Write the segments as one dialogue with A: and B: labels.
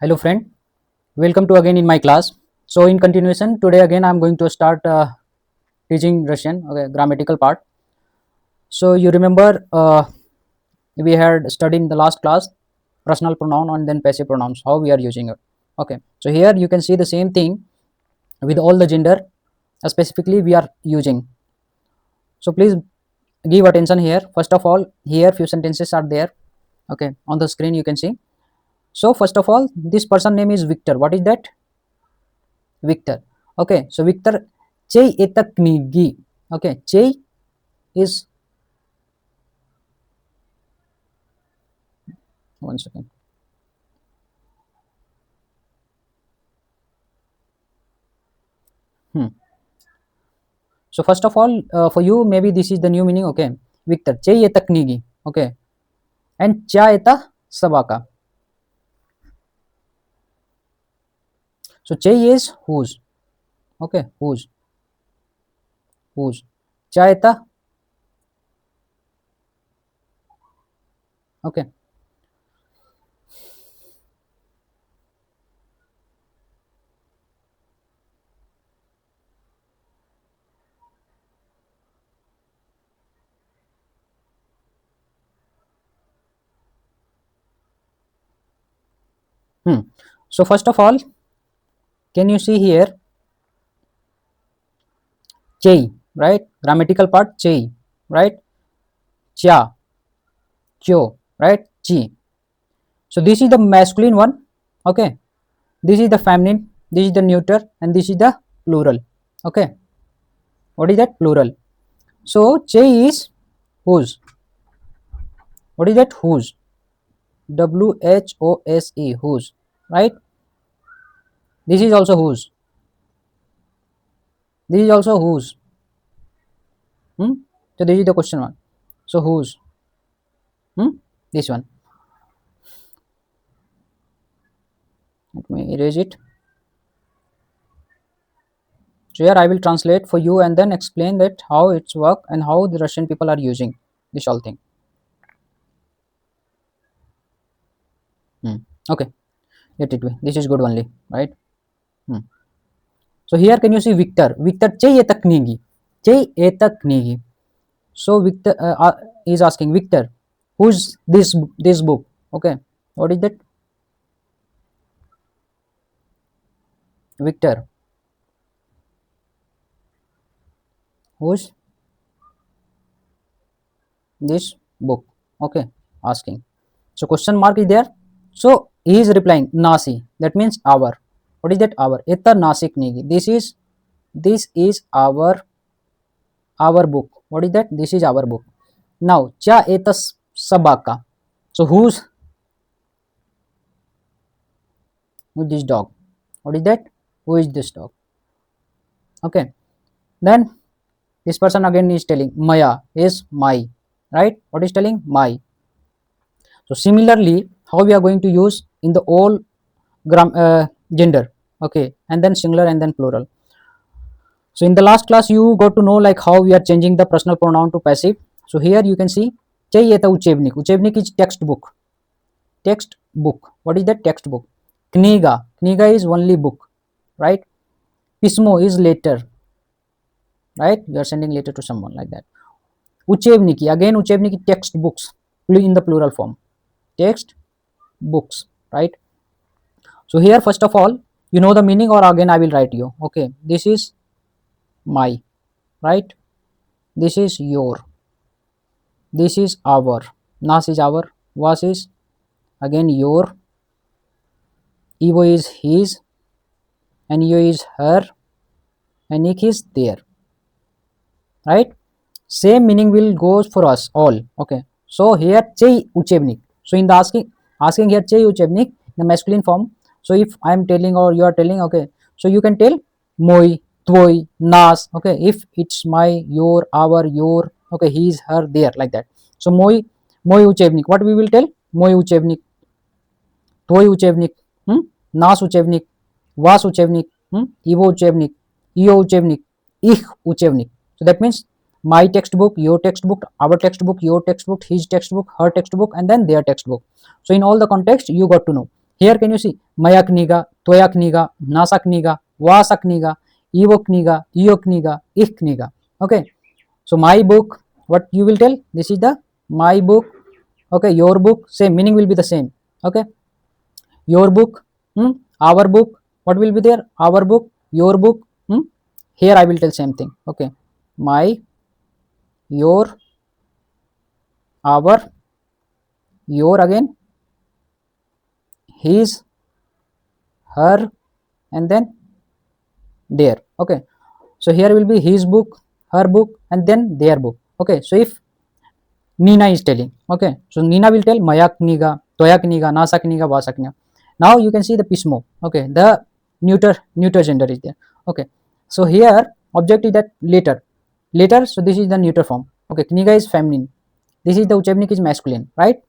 A: Hello friend, welcome to again in my class. So in continuation, today again I am going to start teaching Russian, okay, grammatical part. So you remember we had studied in the last class personal pronoun and then passive pronouns, how we are using it. Okay, so here you can see the same thing with all the gender, specifically we are using. So please give attention here. First of all, here few sentences are there. Okay, on the screen you can see. So first of all, this person name is Victor. What is that? Victor. Okay, so Victor Chey etaknigi. Okay, Chey is 1 second. Hmm. So first of all, for you maybe this is the new meaning. Okay, Victor Chey etaknigi. Okay, and Cha eta sabaka. So Chey is whose. Okay, whose. Cha eta. Okay. Hmm. So first of all, can you see here Chey, right? Grammatical part Chey, right? Cha, Cho, right? Chi. So this is the masculine one. Okay, this is the feminine, this is the neuter, and this is the plural. Okay, what is that? Plural. So che is whose. What is that? Whose. Whose, whose, right? This is also whose. This is also whose. Hmm? So this is the question one. So whose. Hmm? This one. Let me erase it. So here I will translate for you and then explain that how it's work and how the Russian people are using this whole thing. Hmm. Okay, let it be. This is good only, right? Hmm. So here can you see Victor? Victor Che etaknigi. Che etaknigi. So Victor is asking Victor, who's this book? Okay, what is that? Victor, who's this book? Okay, asking. So question mark is there. So he is replying Nasi. That means our. What is that? Our. Eta Nasik nigi. This is our book. What is that? This is our book. Now cha eta sabaka. So who's this dog? What is that? Who is this dog? Okay. Then this person again is telling Maya is my, right? What is telling? My. So similarly, how we are going to use in the all gender, okay, and then singular and then plural. So in the last class you got to know like how we are changing the personal pronoun to passive. So here you can see Chai eta uchebnik. Uchebnik is textbook. Textbook. What is that? Textbook. Kniga. Kniga is only book, right? Pismo is letter, right? You are sending letter to someone like that. Uchebniki. Again uchebniki textbooks in the plural form. Text books, right? So here first of all you know the meaning or again I will write you. Okay, this is my, right? This is your, this is our, nas is our, was is again your, evo is his, and yo is her, and ik is there, right? Same meaning will goes for us all. Okay, so here chei uchebnik. So in the asking here chei uchebnik, the masculine form. So if I am telling or you are telling, okay, so you can tell moi, tvoi, nas. Okay, if it's my, your, our, your, okay, he's, her, there, like that. So moi uchebnik, what we will tell? Moi uchebnik, tvoi uchebnik, nas uchebnik, was uchebnik, ivo uchebnik, io uchebnik, ich uchebnik. So that means my textbook, your textbook, our textbook, your textbook, his textbook, her textbook, and then their textbook. So in all the context you got to know. Here can you see Maya kniga, Toya kniga, Nasa kniga, Vasa kniga, Ivo kniga, Io kniga, Ich kniga. Okay, so my book, what you will tell? This is the my book. Okay, your book, same meaning will be the same. Okay, your book, our book, what will be there? Our book, your book. Here I will tell same thing. Okay, my, your, our, your again, his, her, and then their. Okay, so here will be his book, her book, and then their book. Okay, so if Nina is telling, okay, so Nina will tell Maya kniga, Toya kniga, Nasa kniga, Vasa kniga. Now you can see the pismo. Okay, the neuter gender is there. Okay, so here object is that later. So this is the neuter form. Okay, kniga is feminine, this is the uchebnik is masculine, right?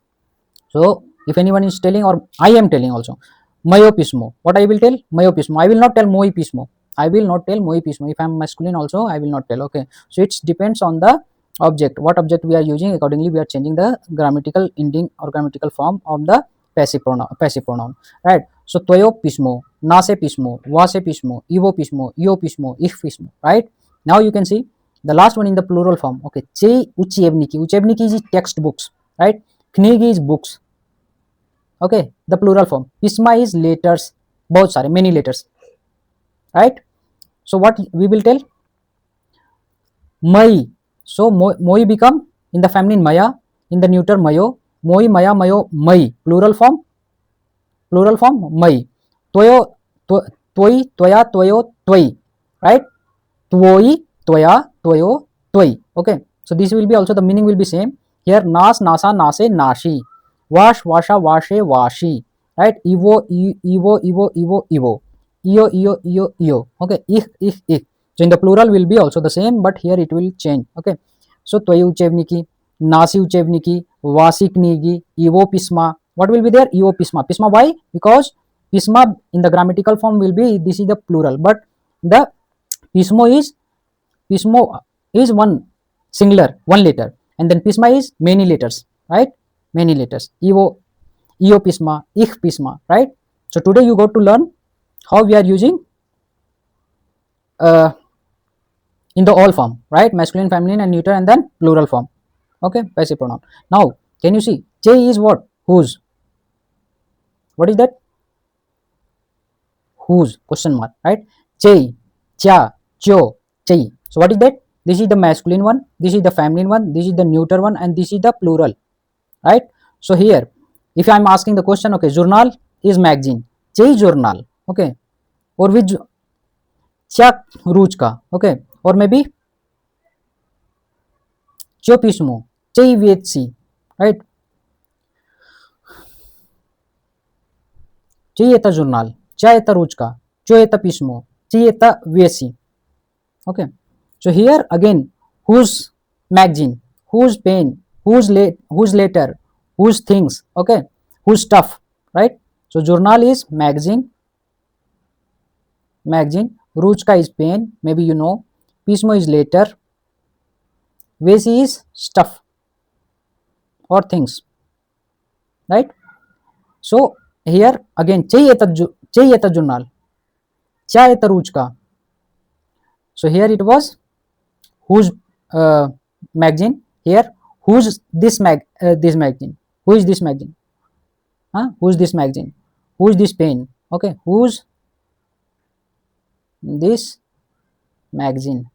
A: So if anyone is telling, or I am telling also, Mayopismo, what I will tell? Mayopismo. I will not tell Moipismo. I will not tell Moipismo. If I am masculine also, I will not tell. Okay, so it depends on the object. What object we are using, accordingly we are changing the grammatical ending or grammatical form of the passive pronoun, right? So toyo pismo, nase pismo, vase pismo, ivo pismo, io pismo, ich pismo, right? Now you can see the last one in the plural form. Okay, chei uchebniki. Uchebniki is textbooks, right? Knigi is books. Okay, the plural form. Pisma is letters, बहुत सारे, many letters, right? So what we will tell? Mai. So moi become in the feminine maya, in the neuter mayo. Moi, maya, mayo, mai. Plural form mai. Toyo, toi, toya, toyo, toi, right? Tuoi, toya, toyo, toi. Okay, so this will be also the meaning will be same. Here nas, nasa, nase, nashi. Wash, washa, washe, washi, right? Ivo, ivo, ivo, ivo, ivo. Io, io, io, io. Okay, ich. So in the plural will be also the same, but here it will change. Okay, so toy uchevniki, nasi uchevniki, vasi knigi, ivo pisma. What will be there? Io pisma. Pisma, why? Because pisma in the grammatical form will be, this is the plural, but the pismo is one singular, one letter, and then pisma is many letters, right? Many letters. Io pisma, ich pisma, right? So today you got to learn how we are using in the all form, right? Masculine, feminine, and neuter, and then plural form. Okay, passive pronoun. Now, can you see? J is what? Whose? What is that? Whose? Question mark, right? J, cha, cho, chai. So what is that? This is the masculine one, this is the feminine one, this is the neuter one, and this is the plural, right? So here, if I am asking the question, okay, journal is magazine, chai journal, okay, or which chak ruchka, okay, or maybe chopismo, chai vetsy, right? Chai eta journal, chai eta ruchka, cho eta pismo, chai eta vetsy, okay. So here again, whose magazine, whose pen, whose letter, whose things, okay, whose stuff, right? So journal is magazine, ruchka is pen, maybe you know, pismo is letter, vesi is stuff or things, right? So here again, chai eta journal, chai eta ruchka. So here it was whose magazine, here whose this magazine, who is this magazine, who's this magazine, who's this pen, okay, who's this magazine,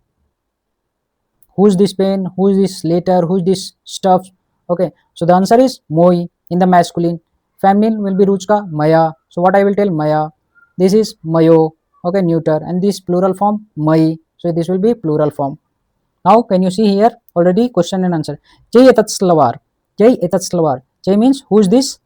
A: who's this pen, who's this letter, who's this stuff, okay. So the answer is moi in the masculine, feminine will be ruchka, maya. So what I will tell? Maya. This is mayo, okay, neuter, and this plural form mai, so this will be plural form. Now can you see here already question and answer? Jai etat slavar. Jai etat slavar. Jai means who is this?